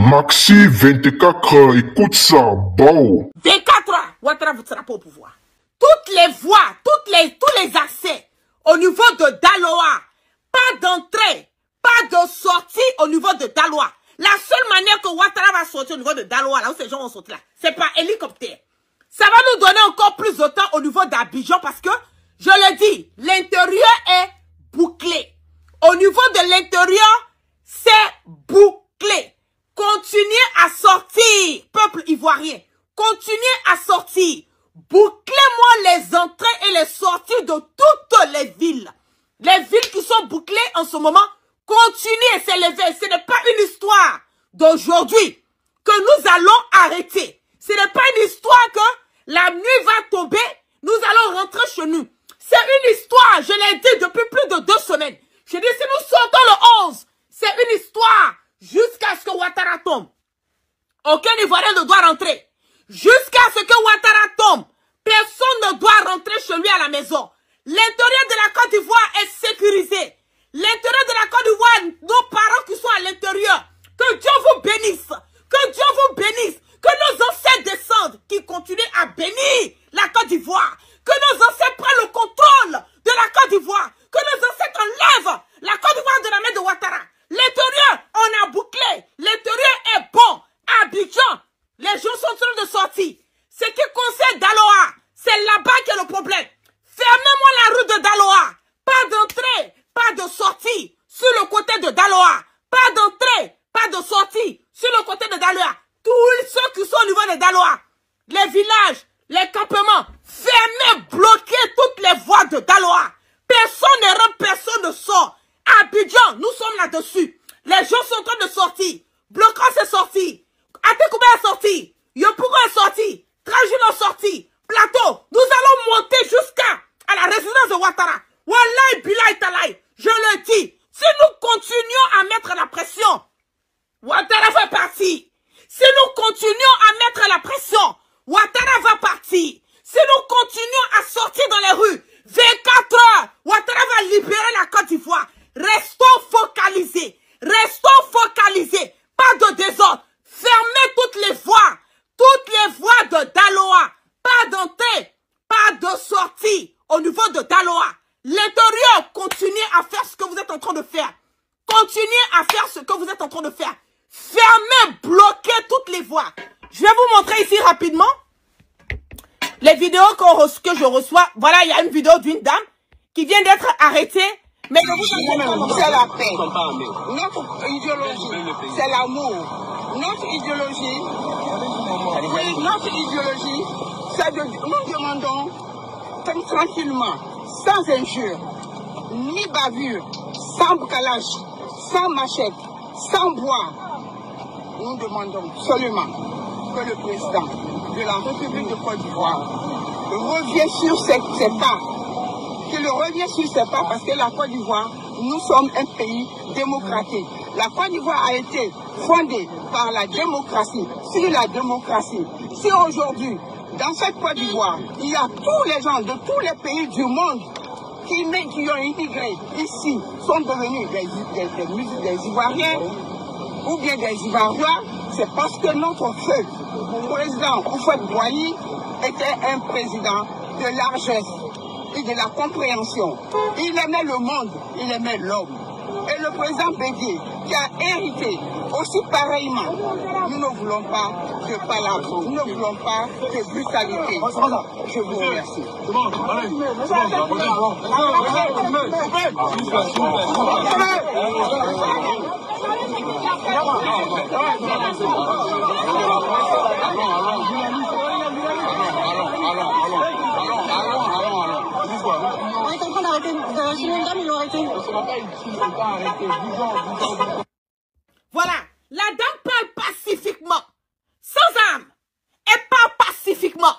Maxi 24, écoute ça, bao. 24 heures, Ouattara ne sera pas au pouvoir. Toutes les voies, tous les accès au niveau de Daloa, pas d'entrée, pas de sortie au niveau de Daloa. La seule manière que Ouattara va sortir au niveau de Daloa, là où ces gens vont sortir là, c'est par hélicoptère. Ça va nous donner encore plus de temps au niveau d'Abidjan parce que, je le dis, l'intérieur est bouclé. Au niveau de l'intérieur, c'est bouclé. Continuez à sortir, peuple ivoirien. Continuez à sortir. Bouclez-moi les entrées et les sorties de toutes les villes. Les villes qui sont bouclées en ce moment, continuez à s'élever. Ce n'est pas une histoire d'aujourd'hui que nous allons arrêter. Ce n'est pas une histoire que la nuit va tomber, nous allons rentrer chez nous. C'est une histoire, je l'ai dit depuis plus de 2 semaines. Je dis, si nous sortons le 11, c'est une histoire jusqu'à ce que Ouattara tombe. Aucun Ivoirien ne doit rentrer. Jusqu'à ce que Ouattara tombe, personne ne doit rentrer chez lui à la maison. L'intérieur de la Côte d'Ivoire est sécurisé. L'intérieur de la Côte d'Ivoire, nos parents qui sont à l'intérieur, que Dieu vous bénisse. Que Dieu vous bénisse. Que nos ancêtres descendent, qui continuent à bénir la Côte d'Ivoire. Que nos ancêtres prennent le contrôle de la Côte d'Ivoire. Que nos ancêtres enlèvent la Côte d'Ivoire de la main de Ouattara. L'intérieur, on a bouclé. L'intérieur est bon. Abidjan, les gens sont en train de sortir. Ce qui concerne Daloa, c'est là-bas qu'il y a le problème. Fermez-moi la rue de Daloa. Pas d'entrée, pas de sortie sur le côté de Daloa. Pas d'entrée, pas de sortie sur le côté de Daloa. Tous ceux qui sont au niveau de Daloa, les villages, les campements, fermez, bloquez toutes les voies de Daloa. Personne ne rentre, personne ne sort. Abidjan, nous sommes là-dessus. Les gens sont en train de sortir. Bloquant est sorti. Atekoubé est sorti. Yopougo est sorti. Trajino est sorti. Plateau, nous allons monter jusqu'à la résidence de Ouattara. Wallahi, billahi, talaï. Je le dis. Si nous continuons à mettre la pression, Ouattara va partir. Si nous continuons à mettre la pression, Ouattara va partir. Si nous continuons à sortir dans les rues, 24 heures, Ouattara va libérer la Côte d'Ivoire. Restons focalisés. Restons focalisés. Pas de désordre. Fermez toutes les voies de Daloa. Pas d'entrée, pas de sortie au niveau de Daloa. L'intérieur, continuez à faire ce que vous êtes en train de faire. Continuez à faire ce que vous êtes en train de faire. Fermez, bloquez toutes les voies. Je vais vous montrer ici rapidement les vidéos que je reçois. Voilà, il y a une vidéo d'une dame qui vient d'être arrêtée. Mais c'est la paix. Notre idéologie, c'est l'amour. Notre idéologie, c'est de... Nous demandons tranquillement, sans injure, ni bavure, sans boucalage, sans machette, sans bois. Nous demandons seulement que le président de la République de Côte d'Ivoire revienne sur ses pas. Qu'il revient sur ses pas parce que la Côte d'Ivoire, nous sommes un pays démocratique. La Côte d'Ivoire a été fondée par la démocratie, sur la démocratie. Si aujourd'hui, dans cette Côte d'Ivoire, il y a tous les gens de tous les pays du monde qui ont immigré ici, sont devenus des Ivoiriens ou bien des Ivoiriens, c'est parce que notre feu, président Houphouët-Boigny, était un président de largesse et de la compréhension. Il aimait le monde, il aimait l'homme. Et le président Bédié, qui a hérité aussi pareillement, nous ne voulons pas de palabres, nous ne voulons pas de brutalité. Je vous remercie. Voilà, la dame parle pacifiquement, sans âme. Elle parle pacifiquement.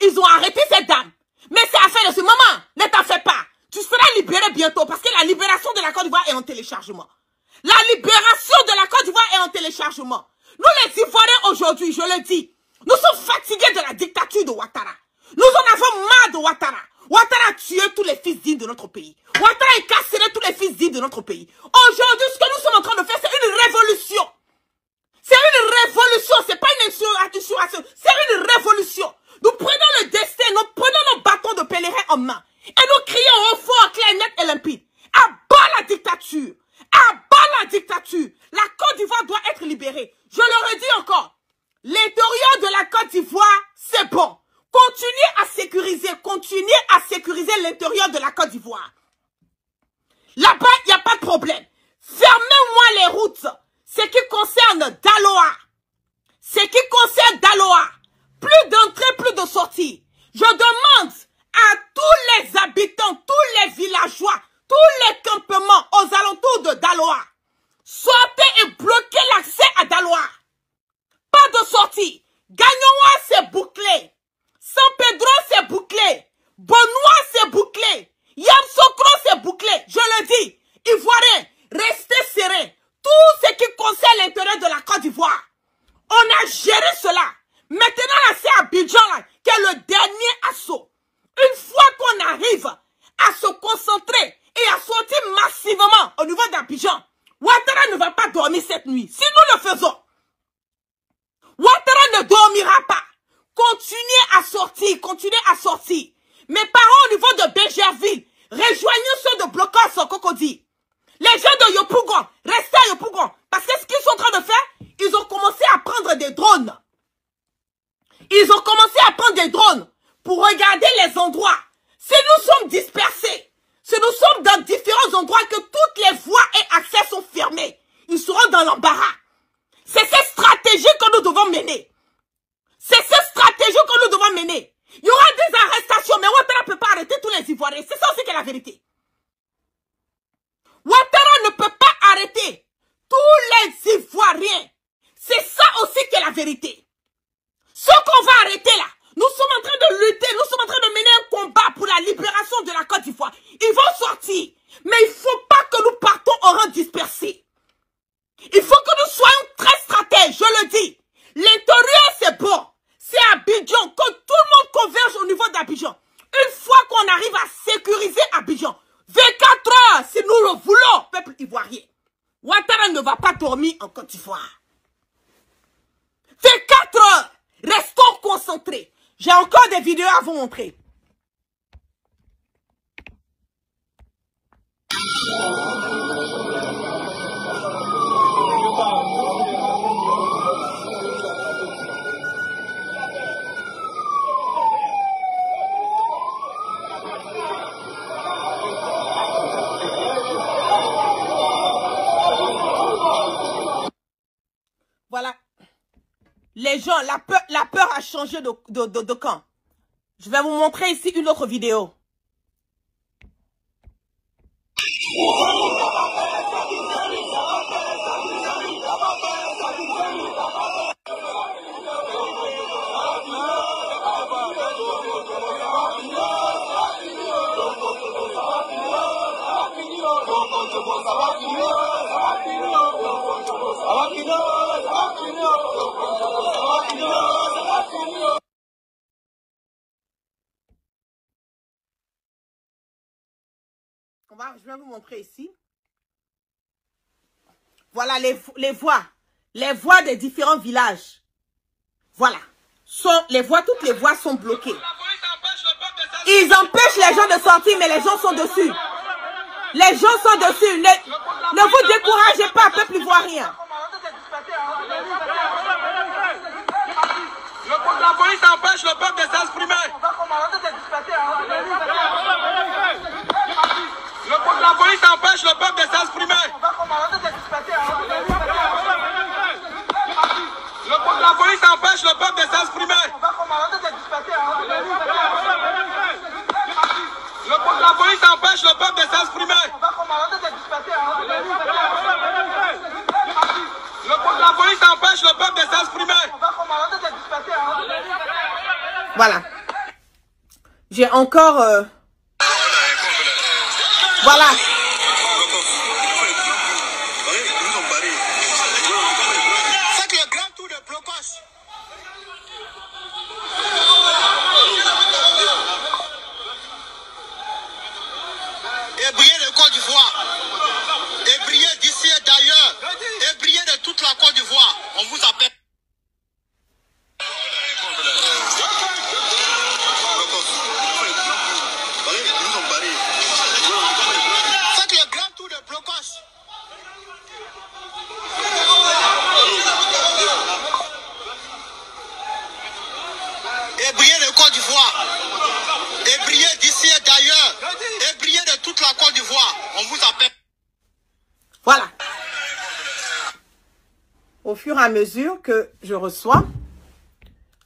Ils ont arrêté cette dame. Mais c'est affaire de ce moment. Ne t'en fais pas. Tu seras libéré bientôt parce que la libération de la Côte d'Ivoire est en téléchargement. La libération de la Côte d'Ivoire est en téléchargement. Nous les Ivoiriens aujourd'hui, je le dis, nous sommes fatigués de la dictature de Ouattara. Nous en avons marre de Ouattara. Ouattara a tué tous les fils dignes de notre pays. Ouattara a incarcéré tous les fils dignes de notre pays. Aujourd'hui, ce que nous sommes en train de faire, c'est une révolution. C'est insurrection. C'est une révolution. Nous prenons le destin, nous prenons nos bâtons de pèlerin en main. Et nous crions au fort, clair, net et limpide. À bas la dictature. À bas la dictature. La Côte d'Ivoire doit être libérée. Je le redis encore. L'intérieur de la Côte d'Ivoire, c'est bon. Continuez à sécuriser l'intérieur de la Côte d'Ivoire. Là-bas, il n'y a pas de problème. Fermez-moi les routes. Ce qui concerne Daloa. Ce qui concerne Daloa. Plus d'entrée, plus de sortie. Je demande à tous les habitants, tous les villageois, tous les campements aux alentours de Daloa. Sortez et bloquez l'accès à Daloa. Pas de sortie. Gagnoa, c'est bouclé. San Pedro, c'est bouclé. Benoît, c'est bouclé. Yamsokro, c'est bouclé. Je le dis. Ivoiriens, restez serrés. Tout ce qui concerne l'intérêt de la Côte d'Ivoire. On a géré cela. Maintenant, là, c'est Abidjan, là, qui est le dernier assaut. Une fois qu'on arrive à se concentrer et à sortir massivement au niveau d'Abidjan, Ouattara ne va pas dormir cette nuit. Si nous le faisons, Ouattara ne dormira pas. Continuez à sortir, continuez à sortir. Mes parents au niveau de Bégerville, rejoignez ceux de blocage au Cocody. Les gens de Yopougon, restez à Yopougon. Parce que ce qu'ils sont en train de faire, ils ont commencé à prendre des drones. Ils ont commencé à prendre des drones pour regarder les endroits. Si nous sommes dispersés, si nous sommes dans différents endroits que toutes les voies et accès sont fermés, ils seront dans l'embarras. C'est cette stratégie que nous devons mener. C'est cette stratégie que nous devons mener. Il y aura des arrestations, mais Ouattara ne peut pas arrêter tous les Ivoiriens. C'est ça aussi qui est la vérité. Ouattara ne peut pas arrêter tous les Ivoiriens. C'est ça aussi qui est la vérité. Ce qu'on va arrêter là, nous sommes en train de lutter, nous sommes en train de mener un combat pour la libération de la Côte d'Ivoire. Ils vont sortir, mais il ne faut pas que nous partons au rang dispersé. Il faut que nous soyons très stratèges, je le dis. L'intérieur c'est bon, c'est Abidjan, que tout le monde converge au niveau d'Abidjan. Une fois qu'on arrive à sécuriser Abidjan, 24 heures, si nous le voulons, peuple ivoirien, Ouattara ne va pas dormir en Côte d'Ivoire. 24 heures, restons concentrés. J'ai encore des vidéos à vous montrer. Voilà. Les gens, la peur a changé de camp. Je vais vous montrer ici une autre vidéo. Je vais vous montrer ici. Voilà les voies des différents villages. Voilà. Toutes les voies sont bloquées. Ils empêchent les gens de sortir, mais les gens sont dessus. Les gens sont dessus. Ne vous découragez pas, peuple ivoirien. La police empêche le peuple de s'exprimer. La police empêche le peuple de s'exprimer. La police empêche le peuple de s'exprimer. La police empêche le peuple de s'exprimer. La police empêche le peuple de s'exprimer. Voilà. J'ai encore... Voilà. Faites le grand tour de blocage. Et briller de Côte d'Ivoire. Et briller d'ici et d'ailleurs. Et briller de toute la Côte d'Ivoire. On vous appelle. Côte d'Ivoire, on vous appelle. Voilà. Au fur et à mesure que je reçois,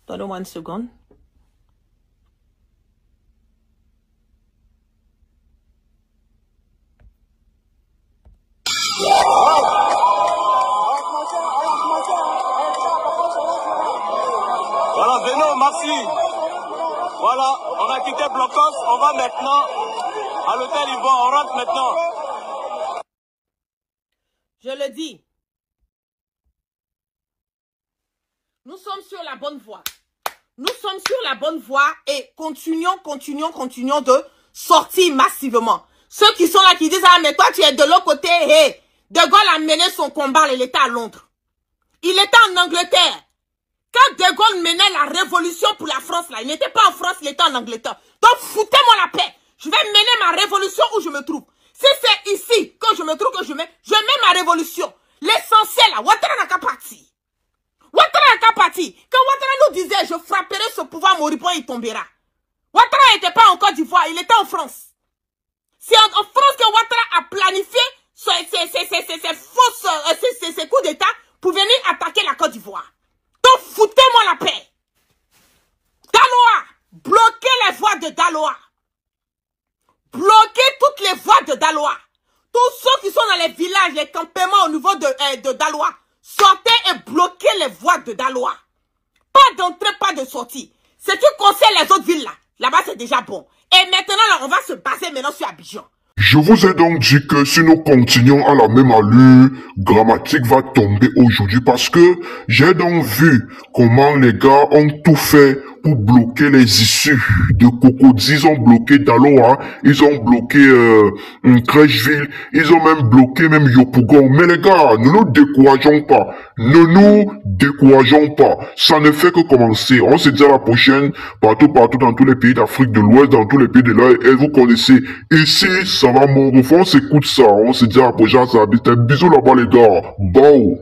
donnez-moi une seconde. Voilà, Beno, merci. Voilà, on a quitté Blocos, on va maintenant à l'hôtel Ivoire, on rentre maintenant. Je le dis. Nous sommes sur la bonne voie. Nous sommes sur la bonne voie et continuons de sortir massivement. Ceux qui sont là qui disent, ah mais toi tu es de l'autre côté, hey. De Gaulle a mené son combat, il était à Londres. Il était en Angleterre. Quand De Gaulle menait la révolution pour la France, là, il n'était pas en France, il était en Angleterre. Donc foutez-moi la paix. Je vais mener ma révolution où je me trouve. Si c'est ici que je me trouve, que je mets ma révolution. L'essentiel là, Ouattara n'a qu'à partir. Ouattara n'a qu'à partir. Quand Ouattara nous disait, je frapperai ce pouvoir moribond, il tombera. Ouattara n'était pas en Côte d'Ivoire, il était en France. C'est en France que Ouattara a planifié ces coups d'État pour venir attaquer la Côte d'Ivoire. Donc foutez-moi la paix. Daloa, bloquez les voies de Daloa. Bloquez toutes les voies de Daloa. Tous ceux qui sont dans les villages, les campements au niveau de Daloa, sortez et bloquez les voies de Daloa. Pas d'entrée, pas de sortie. Ce qui concerne les autres villes là, là-bas c'est déjà bon. Et maintenant là, on va se baser maintenant sur Abidjan. Je vous ai donc dit que si nous continuons à la même allure, Grammatique va tomber aujourd'hui parce que j'ai donc vu comment les gars ont tout fait pour bloquer les issues de Cocody. Ils ont bloqué Daloa, ils ont bloqué Crècheville, ils ont même bloqué même Yopougon. Mais les gars, ne nous décourageons pas. Ne nous décourageons pas. Ça ne fait que commencer. On se dit à la prochaine, partout dans tous les pays d'Afrique de l'Ouest, dans tous les pays de l'Est. Et vous connaissez, ici, ça va mordre. On s'écoute ça. On se dit à la prochaine, ça habite. Bisous là-bas les gars. Bye.